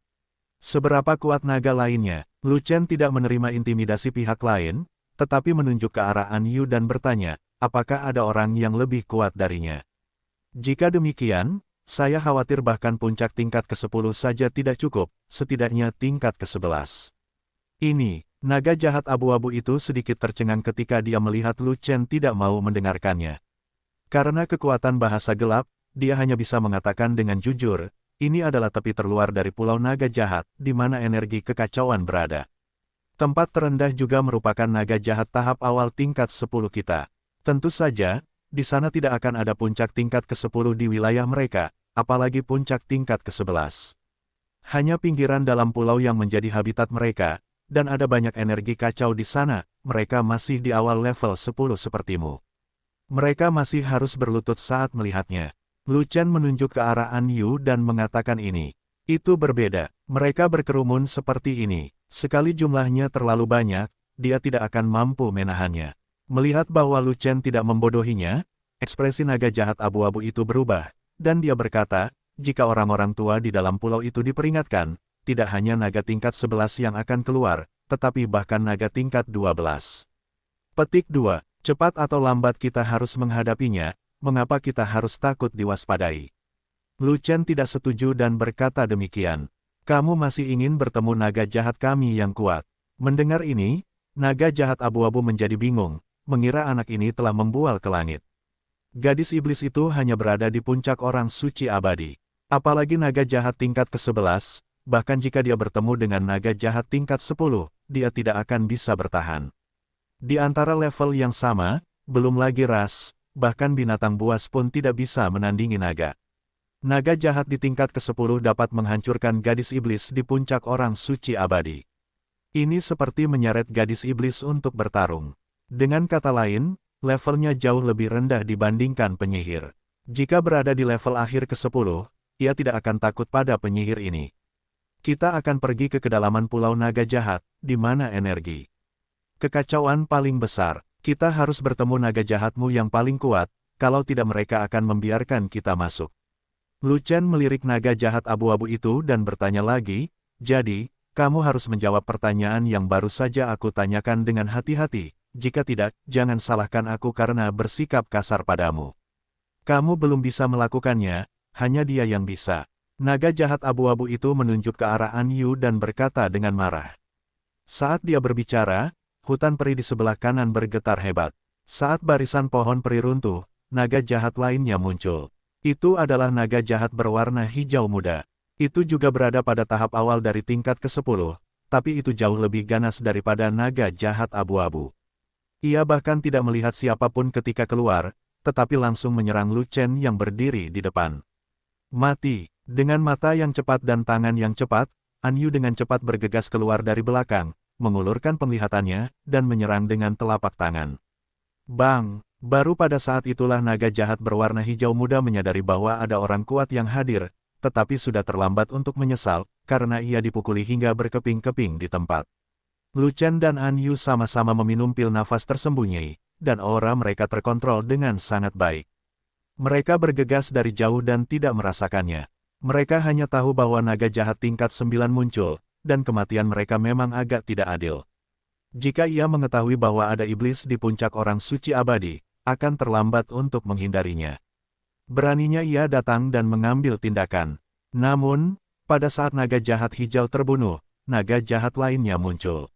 Seberapa kuat naga lainnya, Lu Chen tidak menerima intimidasi pihak lain, tetapi menunjuk ke arah An Yu dan bertanya, apakah ada orang yang lebih kuat darinya? Jika demikian, saya khawatir bahkan puncak tingkat ke-10 saja tidak cukup, setidaknya tingkat ke-11. Ini, naga jahat abu-abu itu sedikit tercengang ketika dia melihat Lu Chen tidak mau mendengarkannya. Karena kekuatan bahasa gelap, dia hanya bisa mengatakan dengan jujur, ini adalah tepi terluar dari Pulau Naga Jahat, di mana energi kekacauan berada. Tempat terendah juga merupakan naga jahat tahap awal tingkat 10 kita. Tentu saja, di sana tidak akan ada puncak tingkat ke-10 di wilayah mereka, apalagi puncak tingkat ke-11. Hanya pinggiran dalam pulau yang menjadi habitat mereka, dan ada banyak energi kacau di sana, mereka masih di awal level 10 sepertimu. Mereka masih harus berlutut saat melihatnya. Lu Chen menunjuk ke arah An Yu dan mengatakan ini. Itu berbeda, mereka berkerumun seperti ini. Sekali jumlahnya terlalu banyak, dia tidak akan mampu menahannya. Melihat bahwa Lu Chen tidak membodohinya, ekspresi naga jahat abu-abu itu berubah, dan dia berkata, jika orang-orang tua di dalam pulau itu diperingatkan, tidak hanya naga tingkat 11 yang akan keluar, tetapi bahkan naga tingkat 12. Petik 2. Cepat atau lambat kita harus menghadapinya, mengapa kita harus takut diwaspadai? Lu Chen tidak setuju dan berkata demikian. Kamu masih ingin bertemu naga jahat kami yang kuat. Mendengar ini, naga jahat abu-abu menjadi bingung, mengira anak ini telah membual ke langit. Gadis iblis itu hanya berada di puncak orang suci abadi. Apalagi naga jahat tingkat ke-11, bahkan jika dia bertemu dengan naga jahat tingkat 10, dia tidak akan bisa bertahan. Di antara level yang sama, belum lagi ras, bahkan binatang buas pun tidak bisa menandingi naga. Naga jahat di tingkat ke-10 dapat menghancurkan gadis iblis di puncak orang suci abadi. Ini seperti menyeret gadis iblis untuk bertarung. Dengan kata lain, levelnya jauh lebih rendah dibandingkan penyihir. Jika berada di level akhir ke-10, ia tidak akan takut pada penyihir ini. Kita akan pergi ke kedalaman Pulau Naga Jahat, di mana energi kekacauan paling besar. Kita harus bertemu naga jahatmu yang paling kuat, kalau tidak mereka akan membiarkan kita masuk. Lu Chen melirik naga jahat abu-abu itu dan bertanya lagi, jadi, kamu harus menjawab pertanyaan yang baru saja aku tanyakan dengan hati-hati, jika tidak, jangan salahkan aku karena bersikap kasar padamu. Kamu belum bisa melakukannya, hanya dia yang bisa. Naga jahat abu-abu itu menunjuk ke arah An Yu dan berkata dengan marah. Saat dia berbicara, hutan peri di sebelah kanan bergetar hebat. Saat barisan pohon peri runtuh, naga jahat lainnya muncul. Itu adalah naga jahat berwarna hijau muda. Itu juga berada pada tahap awal dari tingkat ke-10, tapi itu jauh lebih ganas daripada naga jahat abu-abu. Ia bahkan tidak melihat siapapun ketika keluar, tetapi langsung menyerang Lu Chen yang berdiri di depan. Mati. Dengan mata yang cepat dan tangan yang cepat, An Yu dengan cepat bergegas keluar dari belakang, mengulurkan penglihatannya, dan menyerang dengan telapak tangan. Bang! Baru pada saat itulah naga jahat berwarna hijau muda menyadari bahwa ada orang kuat yang hadir, tetapi sudah terlambat untuk menyesal, karena ia dipukuli hingga berkeping-keping di tempat. Lu Chen dan An Yu sama-sama meminum pil nafas tersembunyi, dan aura mereka terkontrol dengan sangat baik. Mereka bergegas dari jauh dan tidak merasakannya. Mereka hanya tahu bahwa naga jahat tingkat 9 muncul, dan kematian mereka memang agak tidak adil. Jika ia mengetahui bahwa ada iblis di puncak orang suci abadi, akan terlambat untuk menghindarinya. Beraninya ia datang dan mengambil tindakan. Namun, pada saat naga jahat hijau terbunuh, naga jahat lainnya muncul.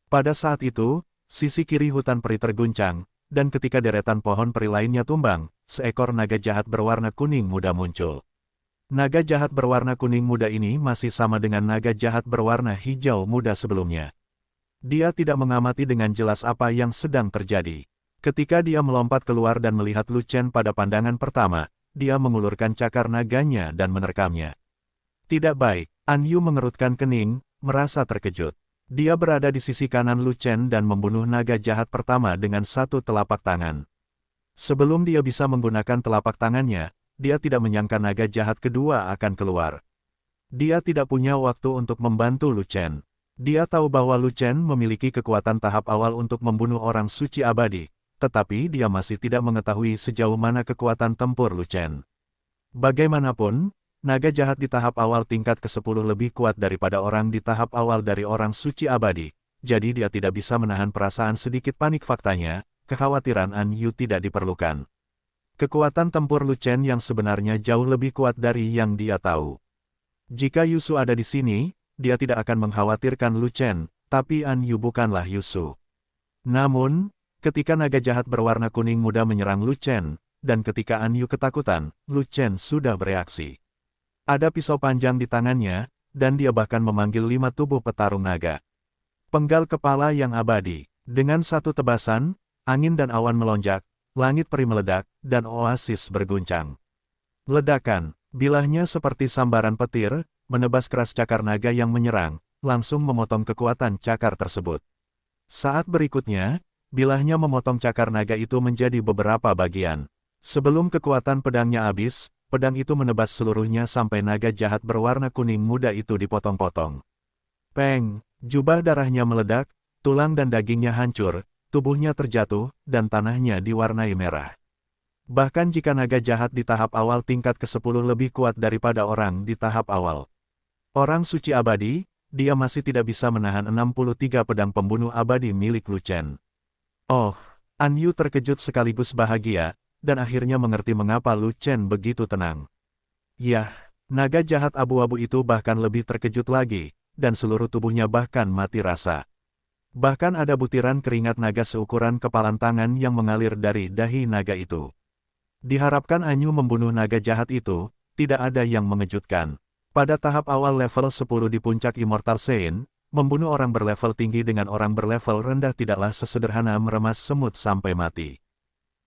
Pada saat itu, sisi kiri hutan peri terguncang, dan ketika deretan pohon peri lainnya tumbang, seekor naga jahat berwarna kuning muda muncul. Naga jahat berwarna kuning muda ini masih sama dengan naga jahat berwarna hijau muda sebelumnya. Dia tidak mengamati dengan jelas apa yang sedang terjadi. Ketika dia melompat keluar dan melihat Lu Chen pada pandangan pertama, dia mengulurkan cakar naganya dan menerkamnya. Tidak baik, An Yu mengerutkan kening, merasa terkejut. Dia berada di sisi kanan Lu Chen dan membunuh naga jahat pertama dengan satu telapak tangan. Sebelum dia bisa menggunakan telapak tangannya, dia tidak menyangka naga jahat kedua akan keluar. Dia tidak punya waktu untuk membantu Lu Chen. Dia tahu bahwa Lu Chen memiliki kekuatan tahap awal untuk membunuh orang suci abadi, tetapi dia masih tidak mengetahui sejauh mana kekuatan tempur Lu Chen. Bagaimanapun, naga jahat di tahap awal tingkat ke-10 lebih kuat daripada orang di tahap awal dari orang suci abadi, jadi dia tidak bisa menahan perasaan sedikit panik. Faktanya, kekhawatiran An Yu tidak diperlukan. Kekuatan tempur Lu Chen yang sebenarnya jauh lebih kuat dari yang dia tahu. Jika Yusu ada di sini, dia tidak akan mengkhawatirkan Lu Chen, tapi An Yu bukanlah Yusu. Namun, ketika naga jahat berwarna kuning muda menyerang Lu Chen, dan ketika An Yu ketakutan, Lu Chen sudah bereaksi. Ada pisau panjang di tangannya, dan dia bahkan memanggil 5 tubuh petarung naga. Penggal kepala yang abadi. Dengan satu tebasan, angin dan awan melonjak, langit peri meledak, dan oasis berguncang. Ledakan, bilahnya seperti sambaran petir, menebas keras cakar naga yang menyerang, langsung memotong kekuatan cakar tersebut. Saat berikutnya, bilahnya memotong cakar naga itu menjadi beberapa bagian. Sebelum kekuatan pedangnya habis, pedang itu menebas seluruhnya sampai naga jahat berwarna kuning muda itu dipotong-potong. Peng, jubah darahnya meledak, tulang dan dagingnya hancur, tubuhnya terjatuh, dan tanahnya diwarnai merah. Bahkan jika naga jahat di tahap awal tingkat ke-10 lebih kuat daripada orang di tahap awal. Orang suci abadi, dia masih tidak bisa menahan 63 pedang pembunuh abadi milik Lu Chen. Oh, An Yu terkejut sekaligus bahagia, dan akhirnya mengerti mengapa Lu Chen begitu tenang. Yah, naga jahat abu-abu itu bahkan lebih terkejut lagi, dan seluruh tubuhnya bahkan mati rasa. Bahkan ada butiran keringat naga seukuran kepalan tangan yang mengalir dari dahi naga itu. Diharapkan An Yu membunuh naga jahat itu, tidak ada yang mengejutkan. Pada tahap awal level 10 di puncak Immortal Sein, membunuh orang berlevel tinggi dengan orang berlevel rendah tidaklah sesederhana meremas semut sampai mati.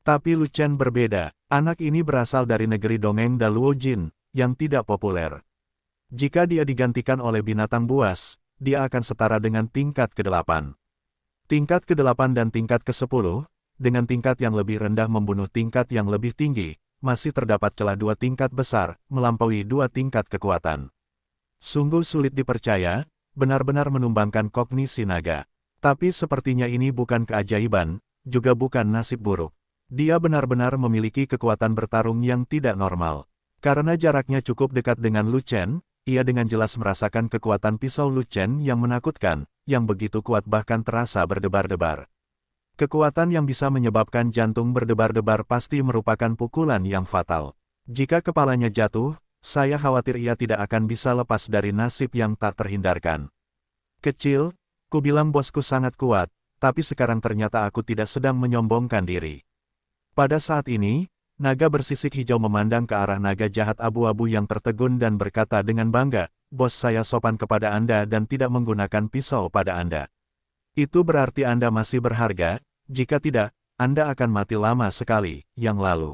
Tapi Lu Chen berbeda, anak ini berasal dari negeri dongeng Daluo Jin, yang tidak populer. Jika dia digantikan oleh binatang buas, dia akan setara dengan tingkat ke-8. Tingkat ke-8 dan tingkat ke-10, dengan tingkat yang lebih rendah membunuh tingkat yang lebih tinggi, masih terdapat celah 2 tingkat besar, melampaui 2 tingkat kekuatan. Sungguh sulit dipercaya, benar-benar menumbangkan kognisi naga. Tapi sepertinya ini bukan keajaiban, juga bukan nasib buruk. Dia benar-benar memiliki kekuatan bertarung yang tidak normal. Karena jaraknya cukup dekat dengan Lu Chen, ia dengan jelas merasakan kekuatan pisau Lu Chen yang menakutkan, yang begitu kuat bahkan terasa berdebar-debar. Kekuatan yang bisa menyebabkan jantung berdebar-debar pasti merupakan pukulan yang fatal. Jika kepalanya jatuh, saya khawatir ia tidak akan bisa lepas dari nasib yang tak terhindarkan. Kecil, ku bilang bosku sangat kuat, tapi sekarang ternyata aku tidak sedang menyombongkan diri. Pada saat ini, naga bersisik hijau memandang ke arah naga jahat abu-abu yang tertegun dan berkata dengan bangga, "Bos saya sopan kepada Anda dan tidak menggunakan pisau pada Anda. Itu berarti Anda masih berharga, jika tidak, Anda akan mati lama sekali." Yang lalu,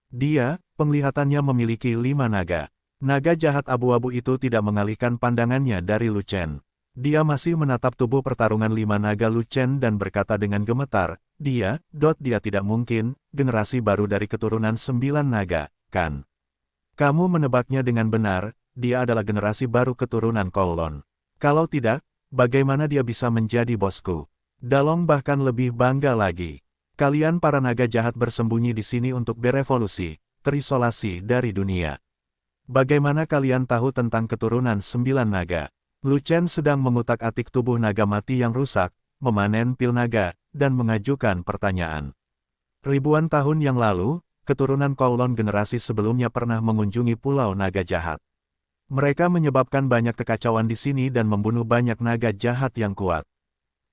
dia, penglihatannya memiliki 5 naga. Naga jahat abu-abu itu tidak mengalihkan pandangannya dari Lu Chen. Dia masih menatap tubuh pertarungan 5 naga Lu Chen dan berkata dengan gemetar, dia tidak mungkin, generasi baru dari keturunan 9 naga, kan? Kamu menebaknya dengan benar, dia adalah generasi baru keturunan Kowloon. Kalau tidak, bagaimana dia bisa menjadi bosku? Dalong bahkan lebih bangga lagi. Kalian para naga jahat bersembunyi di sini untuk berevolusi, terisolasi dari dunia. Bagaimana kalian tahu tentang keturunan 9 naga? Lu Chen sedang mengutak-atik tubuh naga mati yang rusak, memanen pil naga, dan mengajukan pertanyaan. Ribuan tahun yang lalu, keturunan Kowloon generasi sebelumnya pernah mengunjungi Pulau Naga Jahat. Mereka menyebabkan banyak kekacauan di sini dan membunuh banyak naga jahat yang kuat.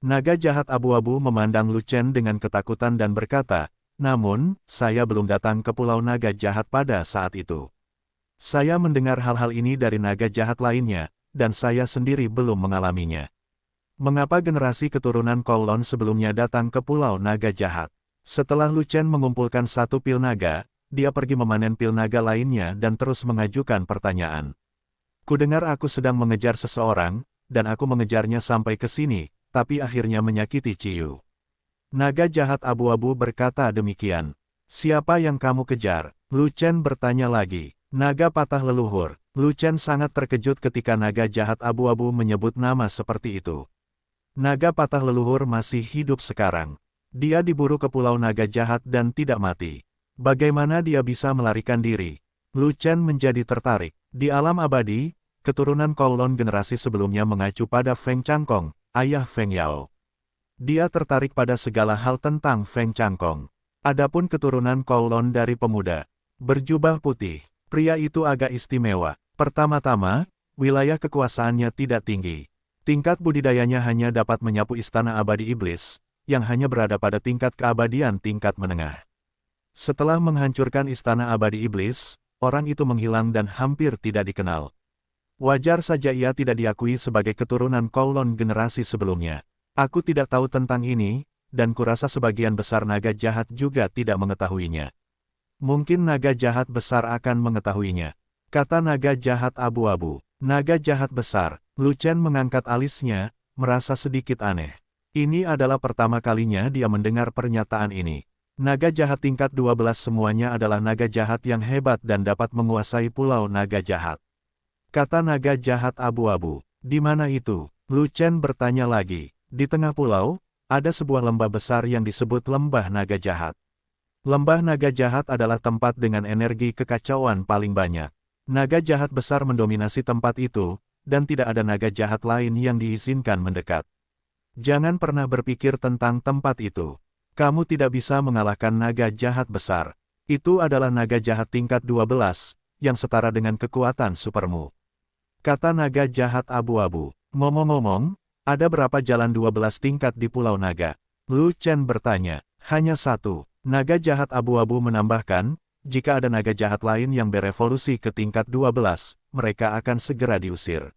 Naga jahat abu-abu memandang Lu Chen dengan ketakutan dan berkata, namun, saya belum datang ke Pulau Naga Jahat pada saat itu. Saya mendengar hal-hal ini dari naga jahat lainnya, dan saya sendiri belum mengalaminya. Mengapa generasi keturunan Kowloon sebelumnya datang ke Pulau Naga Jahat? Setelah Lu Chen mengumpulkan 1 pil naga, dia pergi memanen pil naga lainnya dan terus mengajukan pertanyaan. Kudengar aku sedang mengejar seseorang, dan aku mengejarnya sampai ke sini, tapi akhirnya menyakiti Ciyu. Naga jahat abu-abu berkata demikian. Siapa yang kamu kejar? Lu Chen bertanya lagi. Naga patah leluhur. Lu Chen sangat terkejut ketika naga jahat abu-abu menyebut nama seperti itu. Naga patah leluhur masih hidup sekarang. Dia diburu ke Pulau Naga Jahat dan tidak mati. Bagaimana dia bisa melarikan diri? Lu Chen menjadi tertarik. Di alam abadi, keturunan Kowloon generasi sebelumnya mengacu pada Feng Changkong, ayah Feng Yao. Dia tertarik pada segala hal tentang Feng Changkong. Adapun keturunan Kowloon dari pemuda berjubah putih, pria itu agak istimewa. Pertama-tama, wilayah kekuasaannya tidak tinggi. Tingkat budidayanya hanya dapat menyapu istana abadi iblis, yang hanya berada pada tingkat keabadian tingkat menengah. Setelah menghancurkan istana abadi iblis, orang itu menghilang dan hampir tidak dikenal. Wajar saja ia tidak diakui sebagai keturunan Kowloon generasi sebelumnya. Aku tidak tahu tentang ini, dan kurasa sebagian besar naga jahat juga tidak mengetahuinya. Mungkin naga jahat besar akan mengetahuinya. Kata naga jahat abu-abu. Naga jahat besar. Lu Chen mengangkat alisnya, merasa sedikit aneh. Ini adalah pertama kalinya dia mendengar pernyataan ini. Naga jahat tingkat 12 semuanya adalah naga jahat yang hebat dan dapat menguasai pulau naga jahat. Kata naga jahat abu-abu. Di mana itu? Lu Chen bertanya lagi. Di tengah pulau, ada sebuah lembah besar yang disebut Lembah Naga Jahat. Lembah Naga Jahat adalah tempat dengan energi kekacauan paling banyak. Naga jahat besar mendominasi tempat itu, dan tidak ada naga jahat lain yang diizinkan mendekat. Jangan pernah berpikir tentang tempat itu. Kamu tidak bisa mengalahkan naga jahat besar. Itu adalah naga jahat tingkat 12, yang setara dengan kekuatan supermu. Kata naga jahat abu-abu. Ngomong-ngomong, ada berapa jalan 12 tingkat di Pulau Naga? Lu Chen bertanya. Hanya satu. Naga jahat abu-abu menambahkan, jika ada naga jahat lain yang berevolusi ke tingkat 12, mereka akan segera diusir.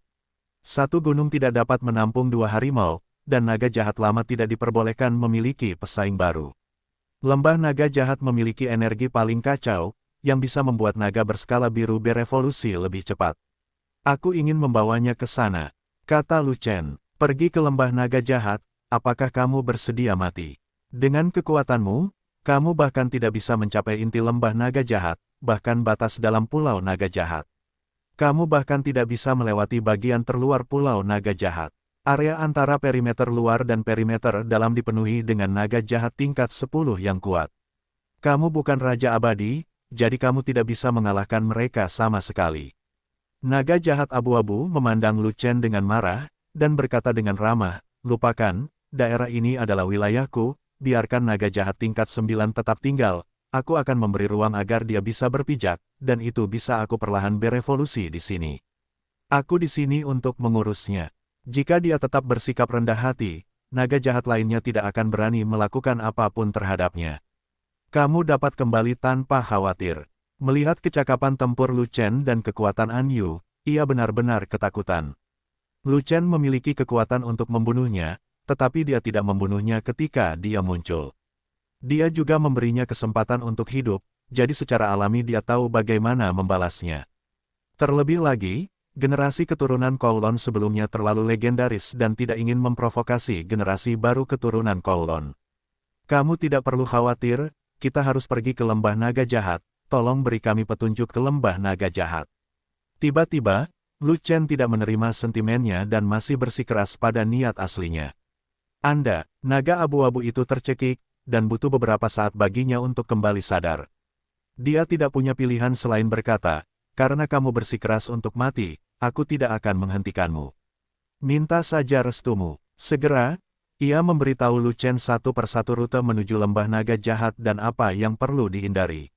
Satu gunung tidak dapat menampung dua harimau, dan naga jahat lama tidak diperbolehkan memiliki pesaing baru. Lembah naga jahat memiliki energi paling kacau, yang bisa membuat naga berskala biru berevolusi lebih cepat. Aku ingin membawanya ke sana, kata Lu Chen. Pergi ke lembah naga jahat, apakah kamu bersedia mati? Dengan kekuatanmu, kamu bahkan tidak bisa mencapai inti lembah naga jahat, bahkan batas dalam pulau naga jahat. Kamu bahkan tidak bisa melewati bagian terluar pulau naga jahat. Area antara perimeter luar dan perimeter dalam dipenuhi dengan naga jahat tingkat 10 yang kuat. Kamu bukan Raja Abadi, jadi kamu tidak bisa mengalahkan mereka sama sekali. Naga jahat abu-abu memandang Lu Chen dengan marah, dan berkata dengan ramah, lupakan, daerah ini adalah wilayahku, biarkan naga jahat tingkat 9 tetap tinggal, aku akan memberi ruang agar dia bisa berpijak, dan itu bisa aku perlahan berevolusi di sini. Aku di sini untuk mengurusnya. Jika dia tetap bersikap rendah hati, naga jahat lainnya tidak akan berani melakukan apapun terhadapnya. Kamu dapat kembali tanpa khawatir. Melihat kecakapan tempur Lu Chen dan kekuatan An Yu, ia benar-benar ketakutan. Lu Chen memiliki kekuatan untuk membunuhnya, tetapi dia tidak membunuhnya ketika dia muncul. Dia juga memberinya kesempatan untuk hidup, jadi secara alami dia tahu bagaimana membalasnya. Terlebih lagi, generasi keturunan Kowloon sebelumnya terlalu legendaris dan tidak ingin memprovokasi generasi baru keturunan Kowloon. Kamu tidak perlu khawatir, kita harus pergi ke lembah naga jahat, tolong beri kami petunjuk ke lembah naga jahat. Tiba-tiba, Lu Chen tidak menerima sentimennya dan masih bersikeras pada niat aslinya. Anda, naga abu-abu itu tercekik, dan butuh beberapa saat baginya untuk kembali sadar. Dia tidak punya pilihan selain berkata, karena kamu bersikeras untuk mati, aku tidak akan menghentikanmu. Minta saja restumu. Segera, ia memberitahu Lu Chen satu persatu rute menuju lembah naga jahat dan apa yang perlu dihindari.